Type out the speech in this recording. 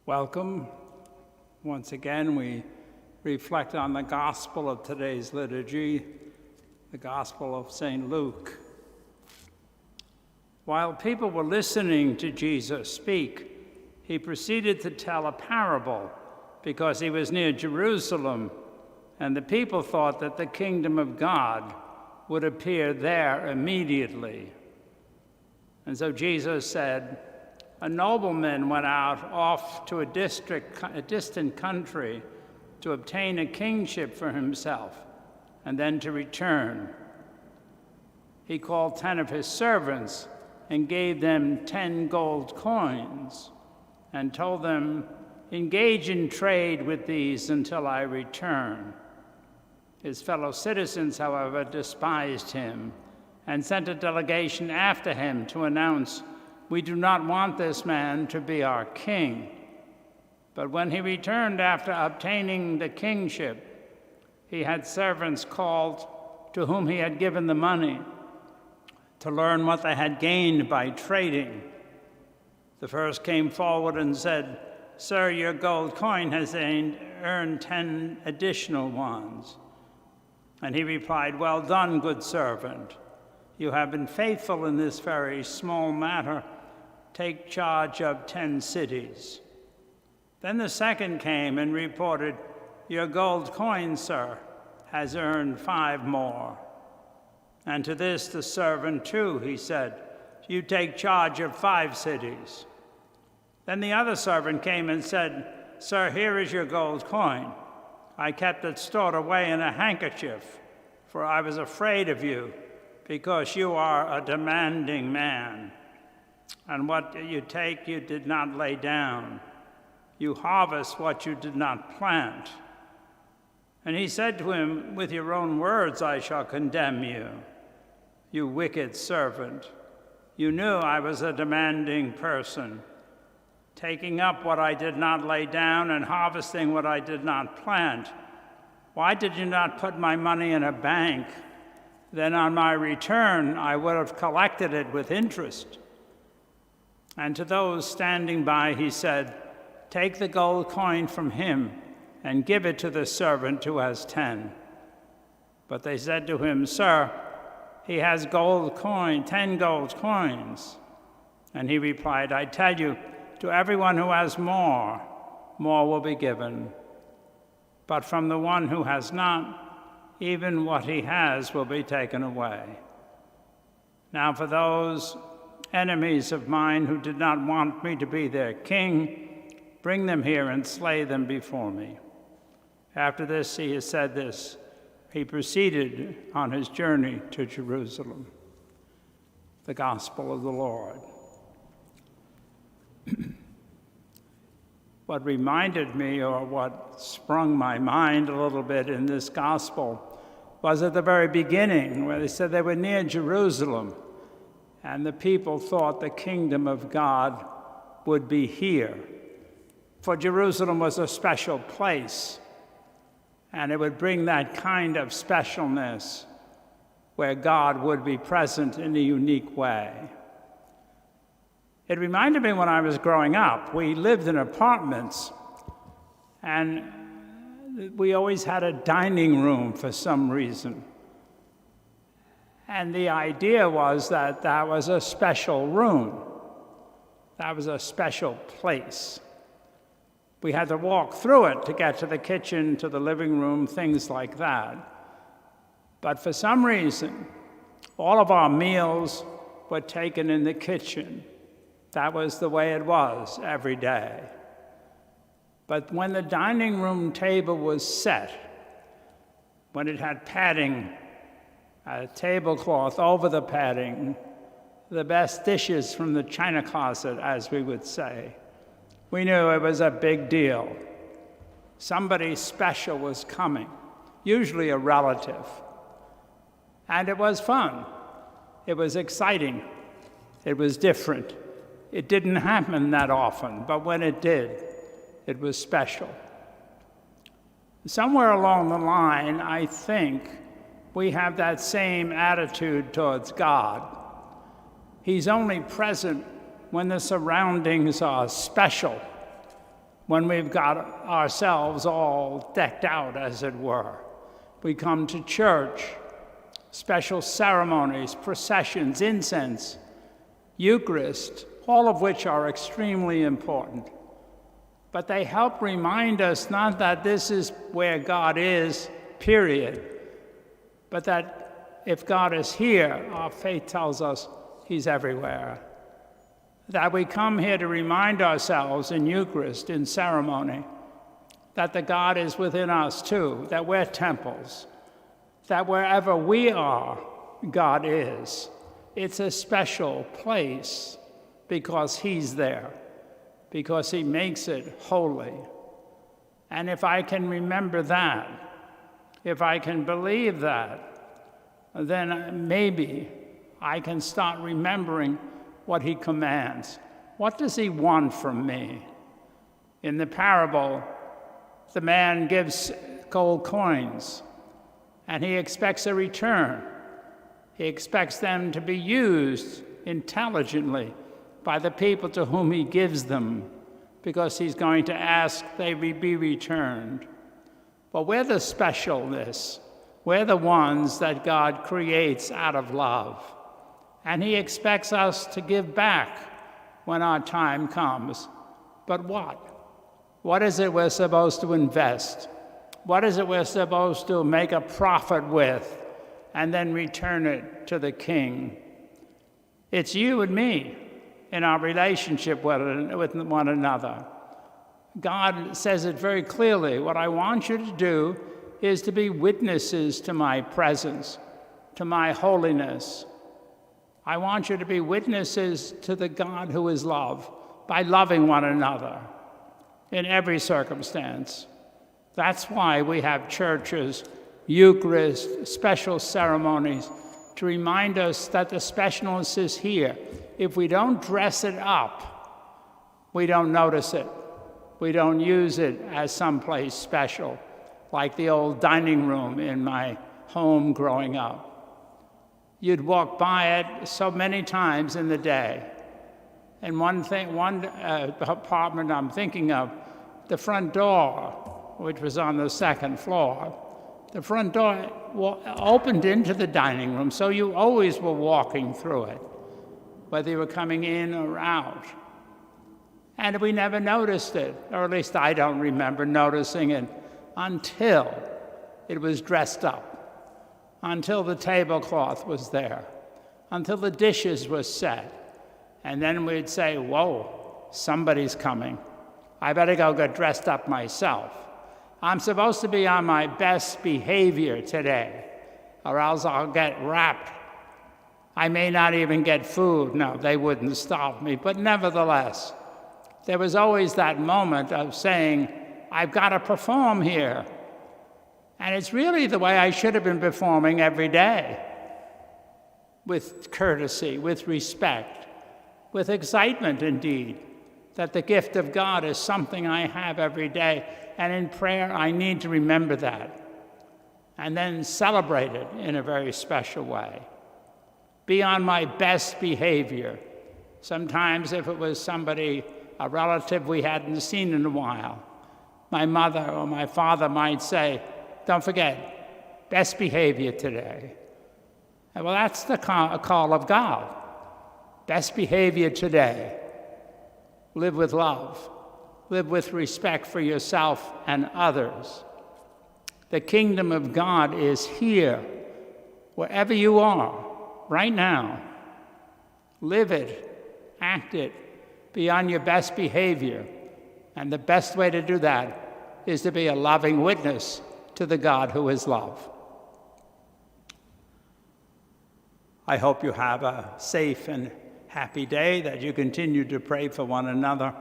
Welcome. Once again, we reflect on the gospel of today's liturgy, the Gospel of St. Luke. While people were listening to Jesus speak, he proceeded to tell a parable because he was near Jerusalem, and the people thought that the kingdom of God would appear there immediately. And so Jesus said, "A nobleman went out off to a distant country to obtain a kingship for himself and then to return. He called 10 of his servants and gave them 10 gold coins and told them, 'Engage in trade with these until I return.' His fellow citizens, however, despised him and sent a delegation after him to announce, 'We do not want this man to be our king.' But when he returned after obtaining the kingship, he had servants called to whom he had given the money to learn what they had gained by trading. The first came forward and said, 'Sir, your gold coin has earned 10 additional ones.' And he replied, 'Well done, good servant. You have been faithful in this very small matter. Take charge of 10 cities.' Then the second came and reported, 'Your gold coin, sir, has earned 5 more.' And to this the servant too, he said, 'You take charge of 5 cities.' Then the other servant came and said, 'Sir, here is your gold coin. I kept it stored away in a handkerchief, for I was afraid of you, because you are a demanding man. And what you take you did not lay down. You harvest what you did not plant.' And he said to him, 'With your own words I shall condemn you, you wicked servant. You knew I was a demanding person, taking up what I did not lay down and harvesting what I did not plant. Why did you not put my money in a bank? Then on my return I would have collected it with interest.' And to those standing by he said, 'Take the gold coin from him and give it to the servant who has 10. But they said to him, 'Sir, he has 10 gold coins.' And he replied, 'I tell you, to everyone who has more will be given. But from the one who has not, even what he has will be taken away. Now for those enemies of mine who did not want me to be their king, bring them here and slay them before me.' After this, he has said this, he proceeded on his journey to Jerusalem." The Gospel of the Lord. What reminded me, or what sprung my mind a little bit in this gospel, was at the very beginning, where they said they were near Jerusalem, and the people thought the kingdom of God would be here. For Jerusalem was a special place, and it would bring that kind of specialness where God would be present in a unique way. It reminded me when I was growing up, we lived in apartments, and we always had a dining room for some reason. And the idea was that that was a special room. That was a special place. We had to walk through it to get to the kitchen, to the living room, things like that. But for some reason, all of our meals were taken in the kitchen. That was the way it was every day. But when the dining room table was set, when it had padding, a tablecloth over the padding, the best dishes from the china closet, as we would say, we knew it was a big deal. Somebody special was coming, usually a relative. And it was fun. It was exciting. It was different. It didn't happen that often, but when it did, it was special. Somewhere along the line, I think, we have that same attitude towards God. He's only present when the surroundings are special, when we've got ourselves all decked out, as it were. We come to church, special ceremonies, processions, incense, Eucharist, all of which are extremely important. But they help remind us not that this is where God is, period, but that if God is here, our faith tells us he's everywhere. That we come here to remind ourselves in Eucharist, in ceremony, that the God is within us too, that we're temples, that wherever we are, God is. It's a special place because he's there, because he makes it holy. And if I can remember that, if I can believe that, then maybe I can start remembering what he commands. What does he want from me? In the parable, the man gives gold coins, and he expects a return. He expects them to be used intelligently by the people to whom he gives them, because he's going to ask they be returned. But we're the specialness. We're the ones that God creates out of love. And he expects us to give back when our time comes. But what? What is it we're supposed to invest? What is it we're supposed to make a profit with and then return it to the King? It's you and me in our relationship with one another. God says it very clearly. What I want you to do is to be witnesses to my presence, to my holiness. I want you to be witnesses to the God who is love by loving one another in every circumstance. That's why we have churches, Eucharist, special ceremonies, to remind us that the specialness is here. If we don't dress it up, we don't notice it. We don't use it as someplace special, like the old dining room in my home growing up. You'd walk by it so many times in the day. And one apartment I'm thinking of, the front door, which was on the second floor, the front door opened into the dining room, so you always were walking through it, whether you were coming in or out. And we never noticed it, or at least I don't remember noticing it, until it was dressed up, until the tablecloth was there, until the dishes were set. And then we'd say, whoa, somebody's coming. I better go get dressed up myself. I'm supposed to be on my best behavior today, or else I'll get wrapped. I may not even get food. No, they wouldn't stop me. But nevertheless, there was always that moment of saying, I've got to perform here. And it's really the way I should have been performing every day, with courtesy, with respect, with excitement indeed, that the gift of God is something I have every day. And in prayer, I need to remember that, and then celebrate it in a very special way. Be on my best behavior. Sometimes if it was somebody, a relative we hadn't seen in a while, my mother or my father might say, don't forget, best behavior today. And well, that's the call of God. Best behavior today. Live with love. Live with respect for yourself and others. The kingdom of God is here, wherever you are, right now. Live it, act it, be on your best behavior. And the best way to do that is to be a loving witness to the God who is love. I hope you have a safe and happy day, that you continue to pray for one another.